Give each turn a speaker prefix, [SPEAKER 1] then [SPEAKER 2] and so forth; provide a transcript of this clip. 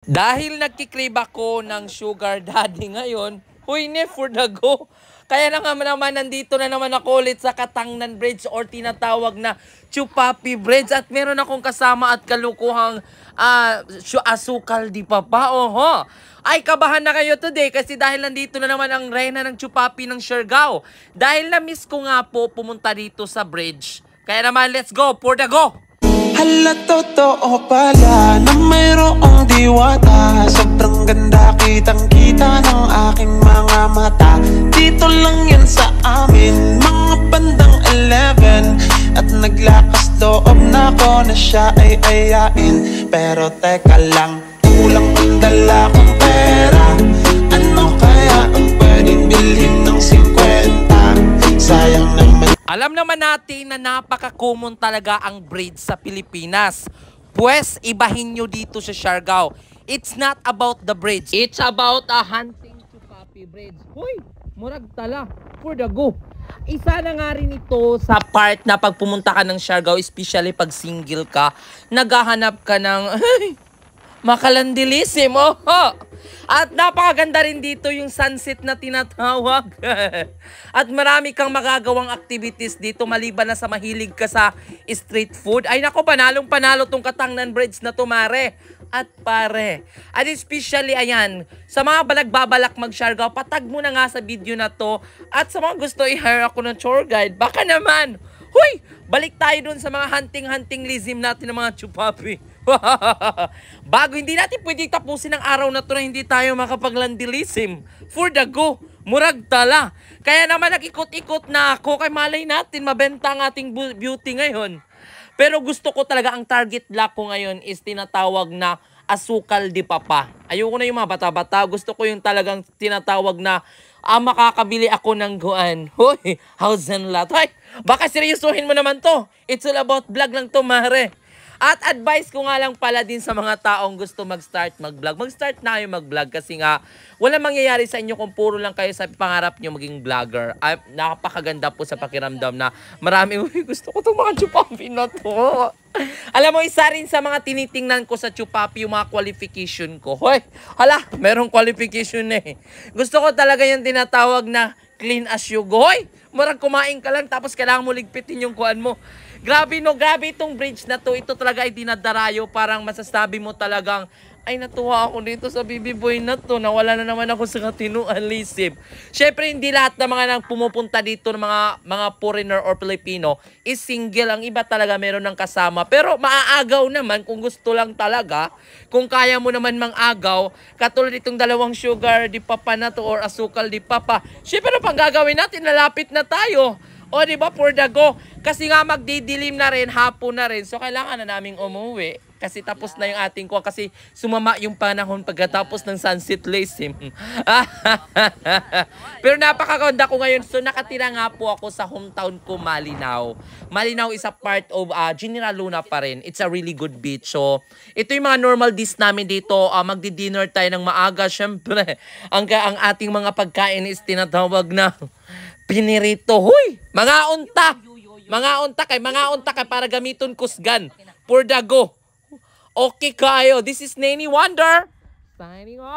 [SPEAKER 1] Dahil nagkikrave ako ng sugar daddy ngayon, huy ne for the go. Kaya na naman nandito na naman ako ulit sa Katangnan Bridge or tinatawag na Chupapi Bridge. At meron akong kasama at kalukuhang asukal di papa. Oho. Ay, kabahan na kayo today kasi dahil nandito na naman ang reyna ng Chupapi ng Siargao. Dahil na-miss ko nga po pumunta dito sa bridge. Kaya naman, let's go for the go!
[SPEAKER 2] Hala, totoo pala na mayroong diwata. Sobrang ganda, kitang-kita ng aking mga mata. Dito lang yan sa amin, mga bandang 11. At naglakas loob na ko na siya ay ayain. Pero teka lang, kulang ang dala kong pera. Ano kaya ang pwedeng bilhin ng 50? Sayang naman.
[SPEAKER 1] Alam naman natin na napaka-common talaga ang bridge sa Pilipinas. Pwes, ibahin nyo dito sa Siargao. It's not about the bridge. It's about a hunting Chupapi Bridge. Hoy, murag tala. For the go. Isa na nga rin ito sa part na pag pumunta ka ng Siargao, especially pag single ka, naghahanap ka ng makalandilism. Oh. At napakaganda rin dito yung sunset na tinatawag. At marami kang magagawang activities dito maliban na sa mahilig ka sa street food. Ay nako, panalong panalo tong Katangnan Bridge na tumare. At pare. At especially ayan, sa mga balagbabalak mag-Siargao, patag mo na nga sa video na to. At sa mga gusto i-hire ako ng tour guide, baka naman. Huy! Balik tayo dun sa mga hunting-lism natin ng mga Chupapi. Bago hindi natin pwede tapusin ang araw na to na hindi tayo makapaglandilism. For the go, murag tala. Kaya naman nag-ikot-ikot na ako, kay malay natin mabenta ang ating beauty ngayon. Pero gusto ko talaga, ang target block ko ngayon is tinatawag na asukal di papa. Ayoko na yung mga bata-bata. Gusto ko yung talagang tinatawag na makakabili ako ng guan. Hoy, how's and lot? Hoy, baka seryosohin mo naman to. It's all about vlog lang to, mare. At advice ko nga lang pala din sa mga taong gusto mag-start mag-vlog. Mag-start na kayo mag-vlog kasi nga walang mangyayari sa inyo kung puro lang kayo sa pangarap nyo maging vlogger. Ay, napakaganda po sa pakiramdam na marami, gusto ko itong mga Chupapi na to. Alam mo, isa rin sa mga tinitingnan ko sa Chupapi yung mga qualification ko. Hoy, hala, merong qualification eh. Gusto ko talaga yung tinatawag na clean as you go. Hoy, murag kumain ka lang tapos kailangan mo ligpitin yung kuan mo. Grabe no, grabe itong bridge na to. Ito talaga ay dinadarayo. Parang masasabi mo talagang, ay natuwa ako dito sa Bibi Boy na to. Nawala na naman ako sa katinuan lisip. Syempre hindi lahat ng mga nang pumupunta dito ng mga foreigner or Filipino is single. Ang iba talaga meron ng kasama. Pero maaagaw naman kung gusto lang talaga. Kung kaya mo naman mang-agaw, katulad itong dalawang sugar di papa na to or asukal di papa. Syempre pang gagawin natin, nalapit na tayo. O diba, for the go. Kasi nga magdidilim na rin, hapon na rin. So kailangan na naming umuwi. Kasi tapos na yung ating kuha. Kasi sumama yung panahon pagkatapos ng sunset lism. Pero napakaganda ko ngayon. So nakatira nga po ako sa hometown ko, Malinaw. Malinaw is a part of General Luna pa rin. It's a really good beach. So ito yung mga normal dish namin dito. Magdi-dinner tayo ng maaga. Syempre, ang ating mga pagkain is tinatawag na pinirito. Huy! Mga unta! Mga unta kay para gamiton kusgan. For the go. Okay kayo. This is Nani Wonder. Signing off.